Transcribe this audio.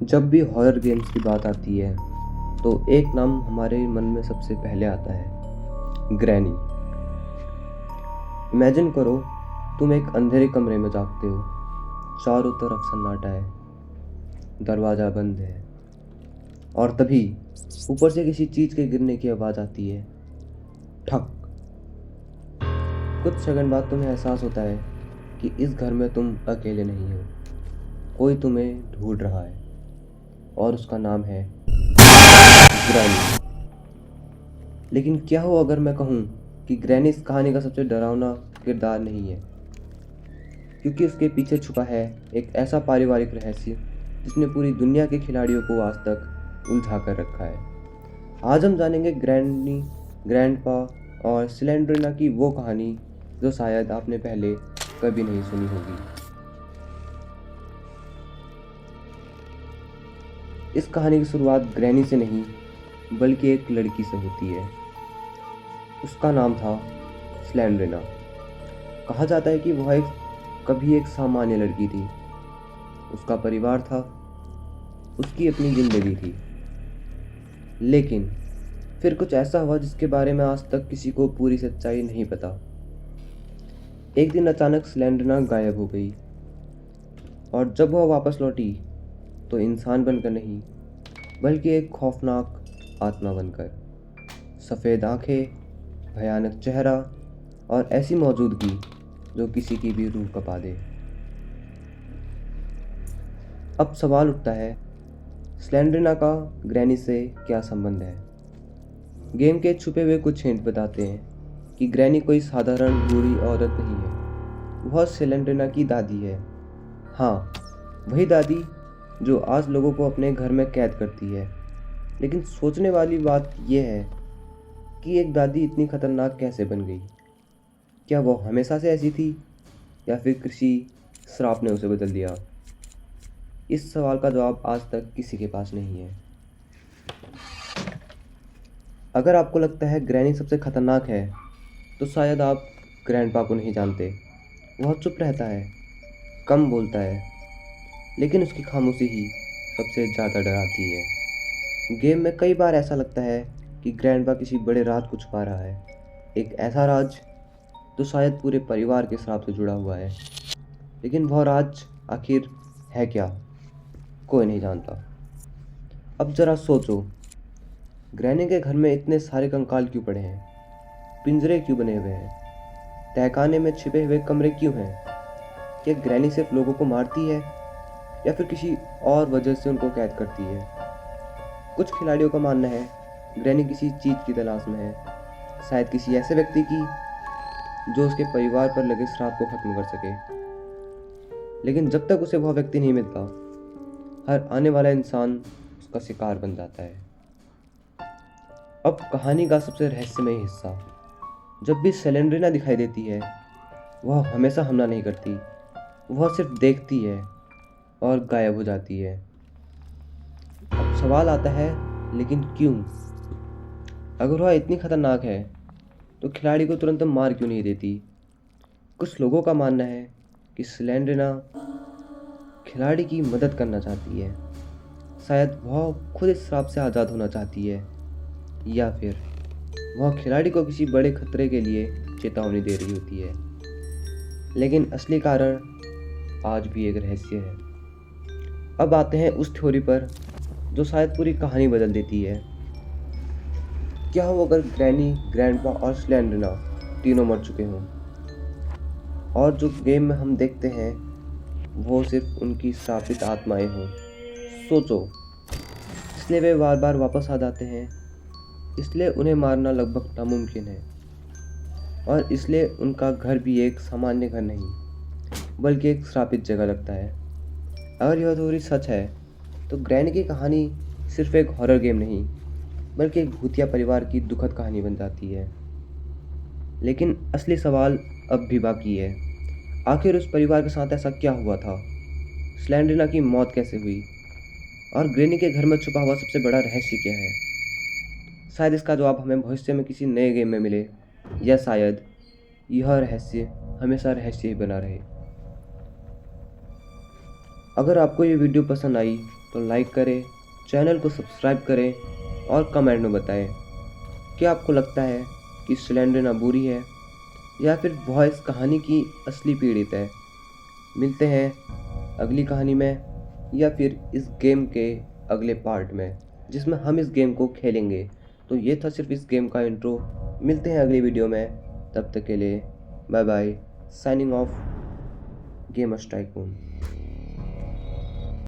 जब भी horror games की बात आती है तो एक नाम हमारे मन में सबसे पहले आता है, ग्रैनी। इमेजिन करो, तुम एक अंधेरे कमरे में जागते हो, चारों तरफ सन्नाटा है, दरवाज़ा बंद है और तभी ऊपर से किसी चीज़ के गिरने की आवाज़ आती है, ठक। कुछ सेकंड बाद तुम्हें एहसास होता है कि इस घर में तुम अकेले नहीं हो, कोई तुम्हें ढूंढ रहा है और उसका नाम है ग्रैनी। लेकिन क्या हो अगर मैं कहूँ कि ग्रैनी इस कहानी का सबसे डरावना किरदार नहीं है, क्योंकि उसके पीछे छुपा है एक ऐसा पारिवारिक रहस्य जिसने पूरी दुनिया के खिलाड़ियों को आज तक उलझा कर रखा है। आज हम जानेंगे ग्रैनी, ग्रैंडपा और सिलेंड्रिना की वो कहानी जो शायद आपने पहले कभी नहीं सुनी होगी। इस कहानी की शुरुआत ग्रैनी से नहीं बल्कि एक लड़की से होती है। उसका नाम था स्लेंड्रिना। कहा जाता है कि वह कभी एक सामान्य लड़की थी। उसका परिवार था, उसकी अपनी जिंदगी थी। लेकिन फिर कुछ ऐसा हुआ जिसके बारे में आज तक किसी को पूरी सच्चाई नहीं पता। एक दिन अचानक स्लेंड्रिना गायब हो गई और जब वह वापस लौटी तो इंसान बनकर नहीं बल्कि एक खौफनाक आत्मा बनकर। सफ़ेद आंखें, भयानक चेहरा और ऐसी मौजूदगी जो किसी की भी रूह कँपा दे। अब सवाल उठता है, स्लेंड्रिना का ग्रैनी से क्या संबंध है? गेम के छुपे हुए कुछ हिंट बताते हैं कि ग्रैनी कोई साधारण बूढ़ी औरत नहीं है। वह स्लेंड्रिना की दादी है। हाँ, वही दादी जो आज लोगों को अपने घर में कैद करती है। लेकिन सोचने वाली बात यह है कि एक दादी इतनी खतरनाक कैसे बन गई? क्या वो हमेशा से ऐसी थी या फिर किसी श्राप ने उसे बदल दिया? इस सवाल का जवाब आज तक किसी के पास नहीं है। अगर आपको लगता है ग्रैनी सबसे खतरनाक है, तो शायद आप ग्रैंडपा को नहीं जानते। वह चुप रहता है, कम बोलता है, लेकिन उसकी खामोशी ही सबसे ज़्यादा डराती है। गेम में कई बार ऐसा लगता है कि ग्रैंडपा किसी बड़े राज को छुपा रहा है, एक ऐसा राज जो शायद पूरे परिवार के श्राप से जुड़ा हुआ है। लेकिन वह राज आखिर है क्या, कोई नहीं जानता। अब जरा सोचो, ग्रैनी के घर में इतने सारे कंकाल क्यों पड़े हैं? पिंजरे क्यों बने हुए हैं? तहखाने में छिपे हुए कमरे क्यों हैं? क्या ग्रैनी सिर्फ लोगों को मारती है या फिर किसी और वजह से उनको कैद करती है? कुछ खिलाड़ियों का मानना है ग्रैनी किसी चीज़ की तलाश में है, शायद किसी ऐसे व्यक्ति की जो उसके परिवार पर लगे श्राप को खत्म कर सके। लेकिन जब तक उसे वह व्यक्ति नहीं मिलता, हर आने वाला इंसान उसका शिकार बन जाता है। अब कहानी का सबसे रहस्यमय हिस्सा। जब भी सेलेंड्रिना दिखाई देती है, वह हमेशा हमला नहीं करती। वह सिर्फ देखती है और गायब हो जाती है। अब सवाल आता है, लेकिन क्यों? अगर वह इतनी खतरनाक है तो खिलाड़ी को तुरंत मार क्यों नहीं देती? कुछ लोगों का मानना है कि स्लेंड्रिना खिलाड़ी की मदद करना चाहती है। शायद वह खुद इस श्राप से आज़ाद होना चाहती है, या फिर वह खिलाड़ी को किसी बड़े खतरे के लिए चेतावनी दे रही होती है। लेकिन असली कारण आज भी एक रहस्य है। अब आते हैं उस थ्योरी पर जो शायद पूरी कहानी बदल देती है। क्या हो अगर ग्रैनी, ग्रैंडपा और स्लेंड्रिना तीनों मर चुके हों और जो गेम में हम देखते हैं वो सिर्फ उनकी श्रापित आत्माएं हों? सोचो, इसलिए वे बार बार वापस आ जाते हैं, इसलिए उन्हें मारना लगभग नामुमकिन है, और इसलिए उनका घर भी एक सामान्य घर नहीं बल्कि एक श्रापित जगह लगता है। अगर यह थ्योरी सच है तो ग्रैनी की कहानी सिर्फ एक हॉरर गेम नहीं बल्कि एक भूतिया परिवार की दुखद कहानी बन जाती है। लेकिन असली सवाल अब भी बाकी है। आखिर उस परिवार के साथ ऐसा क्या हुआ था? स्लेंड्रिना की मौत कैसे हुई? और ग्रैनी के घर में छुपा हुआ सबसे बड़ा रहस्य क्या है? शायद इसका जवाब हमें भविष्य में किसी नए गेम में मिले, या शायद यह रहस्य हमेशा रहस्य ही बना रहे। अगर आपको ये वीडियो पसंद आई तो लाइक करें, चैनल को सब्सक्राइब करें और कमेंट में बताएं कि आपको लगता है कि स्लेंडरना बुरी है या फिर वॉइस कहानी की असली पीड़ित है। मिलते हैं अगली कहानी में या फिर इस गेम के अगले पार्ट में जिसमें हम इस गेम को खेलेंगे। तो ये था सिर्फ इस गेम का इंट्रो। मिलते हैं अगली वीडियो में, तब तक के लिए bye bye. Signing off, Gamers tycoon.